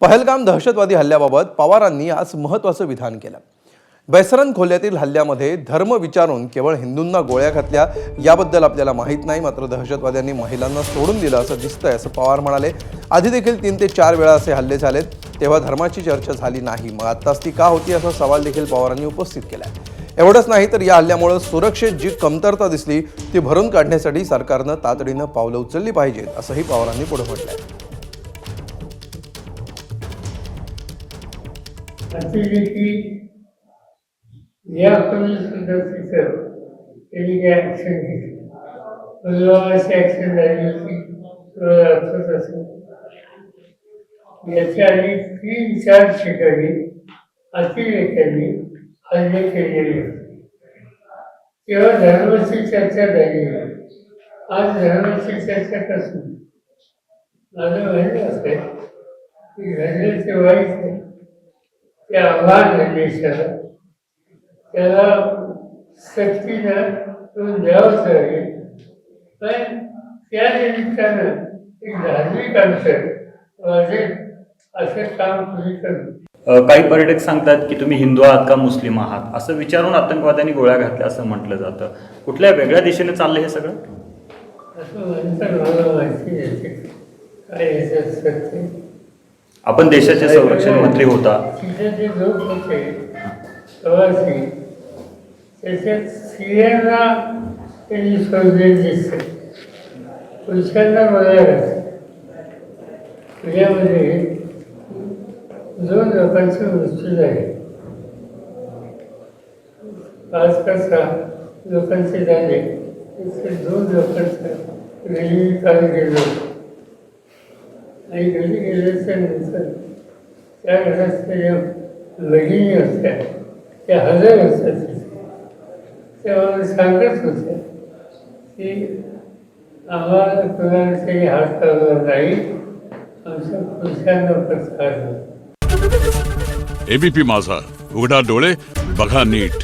पहलगाम दहशतवादी हल्ल्याबाबत पवारांनी आज महत्त्वाचं विधान केलं। बैसरन खोल्यातील हल्ल्यामध्ये धर्म विचारून केवळ हिंदूंना गोळ्या घातल्या याबद्दल आपल्याला माहीत नाही, मात्र दहशतवाद्यांनी महिलांना सोडून दिलं असं दिसतंय असं पवार म्हणाले। आधी देखील 3 ते 4 वेळा असे हल्ले झालेत, तेव्हा धर्माची चर्चा झाली नाही, मग आत्ताच ती का होती असा सवाल देखील पवारांनी उपस्थित केलाय। एवढंच नाही तर या हल्ल्यामुळे सुरक्षेत जी कमतरता दिसली ती भरून काढण्यासाठी सरकारनं तातडीनं पावलं उचलली पाहिजेत असंही पवारांनी पुढे म्हटलंय। या पोलीस सदस्याचं त्यांनी काही ॲक्शन घेतली, पुलवामाची ॲक्शन झाली होती, आठवत असेल। याच्या आधी 3-4 ठिकाणी अतिरेक्यांनी हल्ले केलेले होते, तेव्हा धर्माची चर्चा झाली। आज धर्माची चर्चा कशी? माझं म्हणणं असं आहे की घडल्याचे वाईट आहे, ते आव्हान आहे देशाला, त्याला सक्तीनं तो द्यावंच लागेल। पण त्या निमित्तानं एक धार्मिक अंतर वाढेल असं काम तुम्ही करू। काही पर्यटक सांगतात की तुम्ही हिंदू आहात का मुस्लिम आहात असं विचारून आतंकवाद्यांनी गोळ्या घातल्या असं म्हटलं जातं। कुठल्या वेगळ्या दिशेने चाललं हे सगळं? असं म्हणतात, मला माहिती नाही काय याच्यात सत्य। आपण देशाचे संरक्षण मंत्री होता, तिथे जे लोक होते प्रवासी, त्याच्यात स्त्रियांना त्यांनी सोडलेले दिसते, पुरुषांना बघायला। पुण्यामध्ये 2 लोकांचे मृत्यू झाले, 5-6 लोकांचे झाले, 2 लोकांचं घरी काल गेलो आणि घरी गेल्याच्या नंतर त्या घरातल्या ज्या भगिनी होत्या त्या हजर होत्या तिथे, तेव्हा सांगत होत्या की आम्हाला कुणाला तरी हात लावला नाही, आमच्या पुरुषांना पत्कार. एबीपी माझा, उघडा डोळे बघा नीट।